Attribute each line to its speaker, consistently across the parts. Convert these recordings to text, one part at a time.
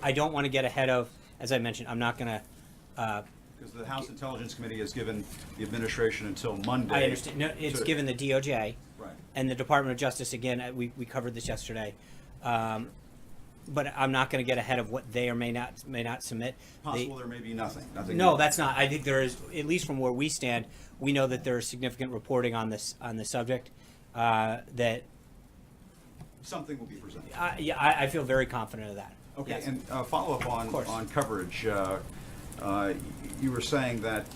Speaker 1: I don't want to get ahead of, as I mentioned, I'm not going to.
Speaker 2: Because the House Intelligence Committee has given the administration until Monday.
Speaker 1: I understand. No, it's given the DOJ
Speaker 2: Right.
Speaker 1: and the Department of Justice. Again, we covered this yesterday. But I'm not going to get ahead of what they or may not submit.
Speaker 2: Possible there may be nothing.
Speaker 1: No, that's not. I think there is, at least from where we stand, we know that there is significant reporting on this subject. That
Speaker 2: something will be presented.
Speaker 1: I feel very confident of that.
Speaker 2: Okay,
Speaker 1: Yes.
Speaker 2: and follow up on coverage. You were saying that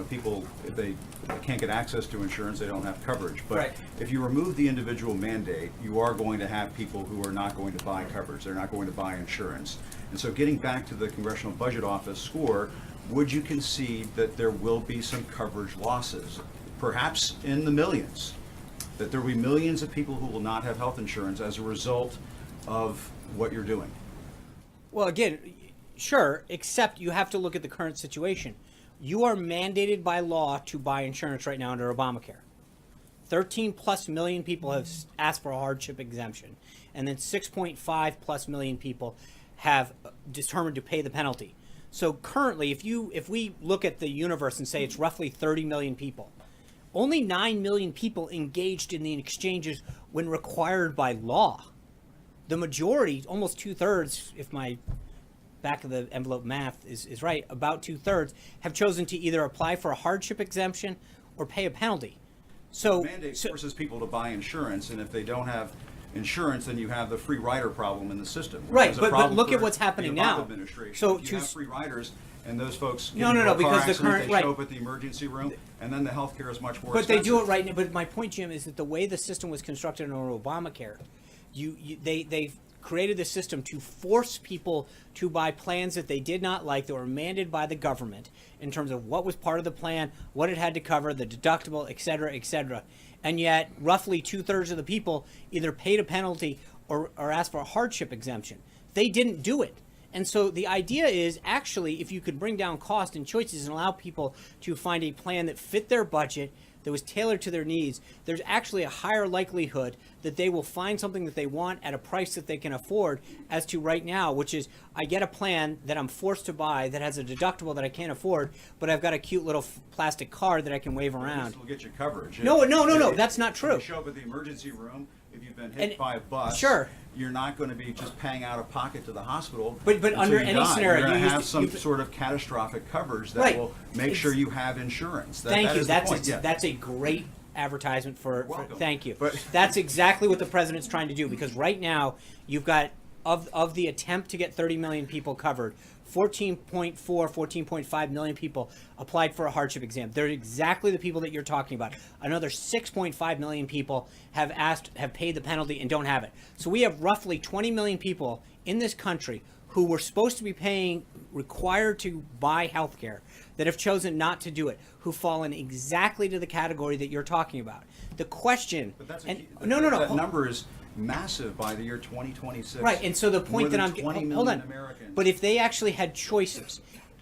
Speaker 2: people, if they can't get access to insurance, they don't have coverage. But
Speaker 1: Right.
Speaker 2: if you remove the individual mandate, you are going to have people who are not going to buy coverage. They're not going to buy insurance. And so, getting back to the Congressional Budget Office score, would you concede that there will be some coverage losses, perhaps in the millions? That there will be millions of people who will not have health insurance as a result of what you're doing?
Speaker 1: Well, again, sure, except you have to look at the current situation. You are mandated by law to buy insurance right now under Obamacare. 13 plus million people have asked for a hardship exemption, and then 6.5 plus million people have determined to pay the penalty. So currently, if we look at the universe and say it's roughly 30 million people, only 9 million people engaged in the exchanges when required by law. The majority, almost 2/3, if my back of the envelope math is right, about 2/3 have chosen to either apply for a hardship exemption or pay a penalty. So
Speaker 2: the mandate forces people to buy insurance, and if they don't have insurance, then you have the free rider problem in the system.
Speaker 1: Right, but look at what's happening now.
Speaker 2: So you have free riders, and those folks
Speaker 1: no, because the current
Speaker 2: they show up at the emergency room, and then the health care is much more expensive.
Speaker 1: But they do it right now. But my point, Jim, is that the way the system was constructed under Obamacare, they created the system to force people to buy plans that they did not like, that were mandated by the government in terms of what was part of the plan, what it had to cover, the deductible, et cetera, et cetera. And yet roughly 2/3 of the people either paid a penalty or asked for a hardship exemption. They didn't do it. And so the idea is, actually, if you could bring down cost and choices and allow people to find a plan that fit their budget, that was tailored to their needs, there's actually a higher likelihood that they will find something that they want at a price that they can afford, as to right now, which is, I get a plan that I'm forced to buy that has a deductible that I can't afford, but I've got a cute little plastic card that I can wave around.
Speaker 2: This will get you coverage.
Speaker 1: No, that's not true.
Speaker 2: If you show up at the emergency room, if you've been hit by a bus,
Speaker 1: sure,
Speaker 2: you're not going to be just paying out of pocket to the hospital.
Speaker 1: But under any scenario,
Speaker 2: you're going to have some sort of catastrophic coverage that will make sure you have insurance.
Speaker 1: Thank you. That's a great advertisement for thank you. But that's exactly what the president's trying to do, because right now you've got of the attempt to get 30 million people covered, 14.5 million people applied for a hardship exam. They're exactly the people that you're talking about. Another 6.5 million people have paid the penalty and don't have it. So we have roughly 20 million people in this country who were supposed to be required to buy health care, that have chosen not to do it, who fall in exactly to the category that you're talking about. The question,
Speaker 2: but that's
Speaker 1: that
Speaker 2: number is massive by the year 2026.
Speaker 1: Right, and so the point that I'm hold on.
Speaker 2: Americans.
Speaker 1: But if they actually had choices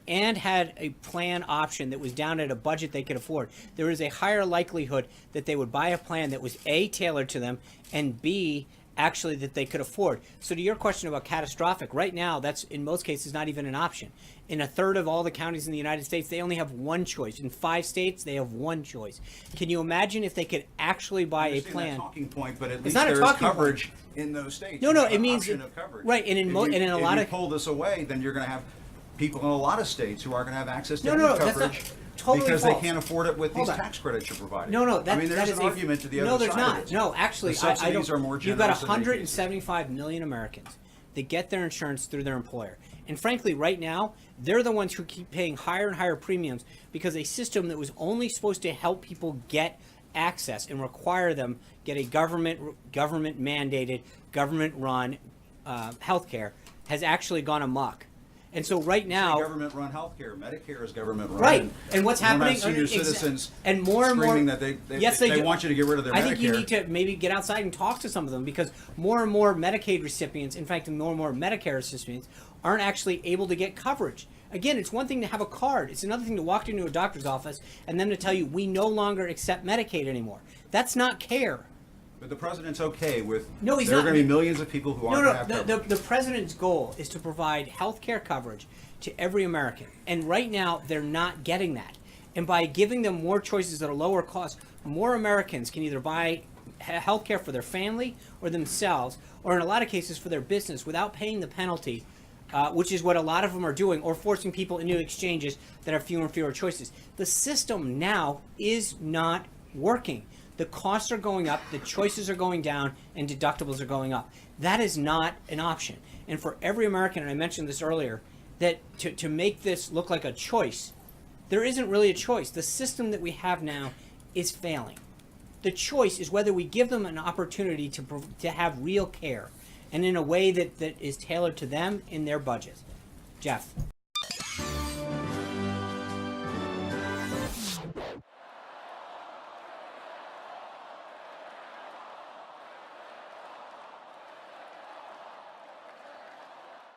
Speaker 1: and had a plan option that was down at a budget they could afford, there is a higher likelihood that they would buy a plan that was A, tailored to them, and B, actually that they could afford. So to your question about catastrophic, right now that's in most cases not even an option. In 1/3 of all the counties in the United States, they only have one choice. In 5 states, they have one choice. Can you imagine if they could actually buy a plan?
Speaker 2: That talking point, but at least
Speaker 1: not a
Speaker 2: there's
Speaker 1: talking
Speaker 2: coverage in those states.
Speaker 1: No, it means
Speaker 2: of coverage.
Speaker 1: Right, and in a lot of,
Speaker 2: if you pull this away, then you're going to have people in a lot of states who aren't going to have access to any
Speaker 1: that's
Speaker 2: coverage.
Speaker 1: not totally
Speaker 2: because
Speaker 1: false.
Speaker 2: they can't afford it with these tax credits you're providing. There's an argument to the other side.
Speaker 1: No, there's not.
Speaker 2: Of it.
Speaker 1: No, actually,
Speaker 2: the subsidies are more generous.
Speaker 1: You've got 175 million Americans that get their insurance through their employer. And frankly, right now, they're the ones who keep paying higher and higher premiums, because a system that was only supposed to help people get access and require them get a government mandated, government run health care has actually gone amok. And so right now,
Speaker 2: government-run healthcare, Medicare is government-run.
Speaker 1: Right, and what's happening?
Speaker 2: Senior citizens
Speaker 1: and more and more
Speaker 2: screaming that they want you to get rid of their Medicare.
Speaker 1: I think you need to maybe get outside and talk to some of them, because more and more Medicaid recipients, in fact, more and more Medicare recipients, aren't actually able to get coverage. Again, it's one thing to have a card. It's another thing to walk into a doctor's office and them to tell you, we no longer accept Medicaid anymore. That's not care.
Speaker 2: But the president's okay with,
Speaker 1: No, he's
Speaker 2: there are
Speaker 1: not.
Speaker 2: going to be millions of people who aren't
Speaker 1: No,
Speaker 2: going to
Speaker 1: no.
Speaker 2: have
Speaker 1: The
Speaker 2: coverage.
Speaker 1: president's goal is to provide health care coverage to every American. And right now, they're not getting that. And by giving them more choices at a lower cost, more Americans can either buy health care for their family or themselves, or in a lot of cases for their business without paying the penalty, which is what a lot of them are doing, or forcing people into exchanges that have fewer and fewer choices. The system now is not working. The costs are going up, the choices are going down, and deductibles are going up. That is not an option. And for every American, and I mentioned this earlier, that to make this look like a choice, there isn't really a choice. The system that we have now is failing. The choice is whether we give them an opportunity to have real care, and in a way that is tailored to them in their budget. Jeff.